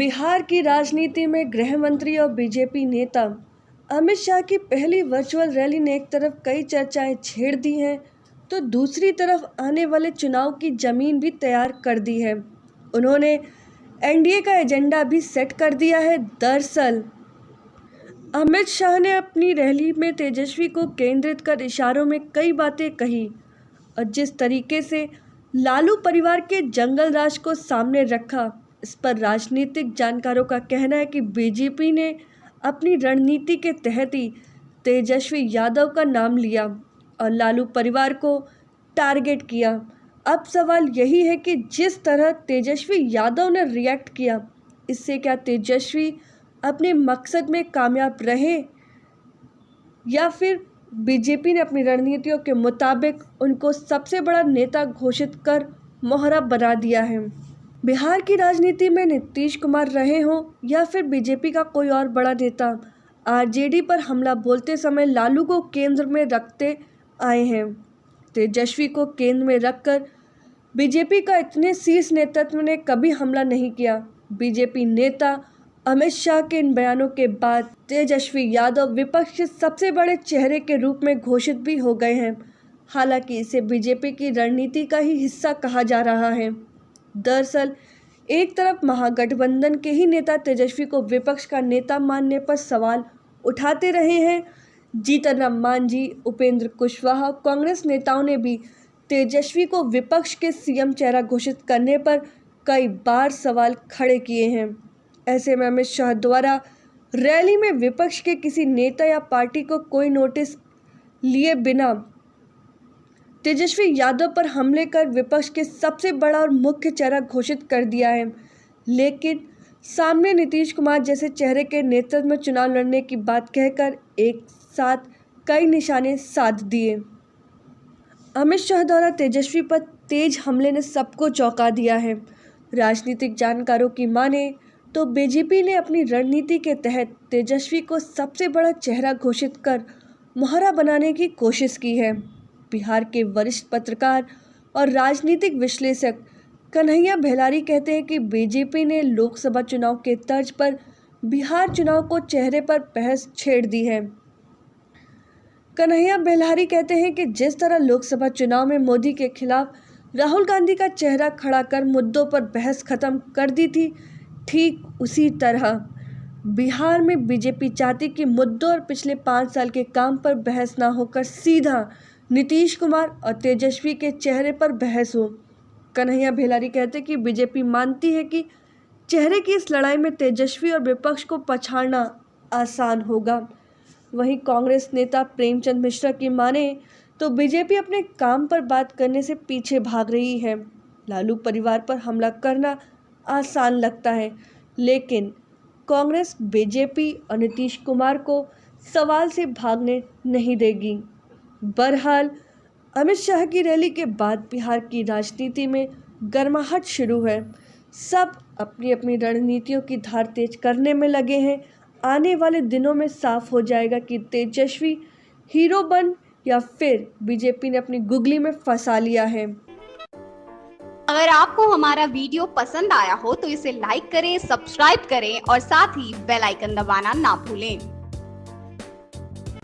बिहार की राजनीति में गृह मंत्री और बीजेपी नेता अमित शाह की पहली वर्चुअल रैली ने एक तरफ कई चर्चाएं छेड़ दी हैं, तो दूसरी तरफ आने वाले चुनाव की जमीन भी तैयार कर दी है। उन्होंने एनडीए का एजेंडा भी सेट कर दिया है। दरअसल अमित शाह ने अपनी रैली में तेजस्वी को केंद्रित कर इशारों में कई बातें कही और जिस तरीके से लालू परिवार के जंगल राज को सामने रखा, इस पर राजनीतिक जानकारों का कहना है कि बीजेपी ने अपनी रणनीति के तहत ही तेजस्वी यादव का नाम लिया और लालू परिवार को टारगेट किया। अब सवाल यही है कि जिस तरह तेजस्वी यादव ने रिएक्ट किया, इससे क्या तेजस्वी अपने मकसद में कामयाब रहे या फिर बीजेपी ने अपनी रणनीतियों के मुताबिक उनको सबसे बड़ा नेता घोषित कर मोहरा बना दिया है। बिहार की राजनीति में नीतीश कुमार रहे हों या फिर बीजेपी का कोई और बड़ा नेता, आरजेडी पर हमला बोलते समय लालू को केंद्र में रखते आए हैं। तेजस्वी को केंद्र में रखकर बीजेपी का इतने शीर्ष नेतृत्व ने कभी हमला नहीं किया। बीजेपी नेता अमित शाह के इन बयानों के बाद तेजस्वी यादव विपक्ष के सबसे बड़े चेहरे के रूप में घोषित भी हो गए हैं। हालांकि इसे बीजेपी की रणनीति का ही हिस्सा कहा जा रहा है। दरअसल एक तरफ महागठबंधन के ही नेता तेजस्वी को विपक्ष का नेता मानने पर सवाल उठाते रहे हैं। जीतन राम मांझी, उपेंद्र कुशवाहा, कांग्रेस नेताओं ने भी तेजस्वी को विपक्ष के सीएम चेहरा घोषित करने पर कई बार सवाल खड़े किए हैं। ऐसे में अमित शाह द्वारा रैली में विपक्ष के किसी नेता या पार्टी को कोई नोटिस लिए बिना तेजस्वी यादव पर हमले कर विपक्ष के सबसे बड़ा और मुख्य चेहरा घोषित कर दिया है। लेकिन सामने नीतीश कुमार जैसे चेहरे के नेतृत्व में चुनाव लड़ने की बात कहकर एक साथ कई निशाने साध दिए। अमित शाह द्वारा तेजस्वी पर तेज हमले ने सबको चौंका दिया है। राजनीतिक जानकारों की माने तो बीजेपी ने अपनी रणनीति के तहत तेजस्वी को सबसे बड़ा चेहरा घोषित कर मोहरा बनाने की कोशिश की है। बिहार के वरिष्ठ पत्रकार और राजनीतिक विश्लेषक कन्हैया भेलारी कहते हैं कि बीजेपी ने लोकसभा चुनाव के तर्ज पर बिहार चुनाव को चेहरे पर बहस छेड़ दी है। कन्हैया भेलारी कहते हैं कि जिस तरह लोकसभा चुनाव में मोदी के खिलाफ राहुल गांधी का चेहरा खड़ा कर मुद्दों पर बहस खत्म कर दी थी, ठीक उसी तरह बिहार में बीजेपी चाहती कि मुद्दों और पिछले 5 साल के काम पर बहस ना होकर सीधा नीतीश कुमार और तेजस्वी के चेहरे पर बहस हो। कन्हैया भेलारी कहते कि बीजेपी मानती है कि चेहरे की इस लड़ाई में तेजस्वी और विपक्ष को पछाड़ना आसान होगा। वहीं कांग्रेस नेता प्रेमचंद मिश्रा की माने तो बीजेपी अपने काम पर बात करने से पीछे भाग रही है। लालू परिवार पर हमला करना आसान लगता है, लेकिन कांग्रेस बीजेपी और नीतीश कुमार को सवाल से भागने नहीं देगी। बहरहाल अमित शाह की रैली के बाद बिहार की राजनीति में गर्माहट शुरू है। सब अपनी अपनी रणनीतियों की धार तेज करने में लगे हैं। आने वाले दिनों में साफ हो जाएगा कि तेजस्वी हीरो बन या फिर बीजेपी ने अपनी गुगली में फंसा लिया है। अगर आपको हमारा वीडियो पसंद आया हो तो इसे लाइक करें, सब्सक्राइब करें और साथ ही बेल आइकन दबाना ना भूलें।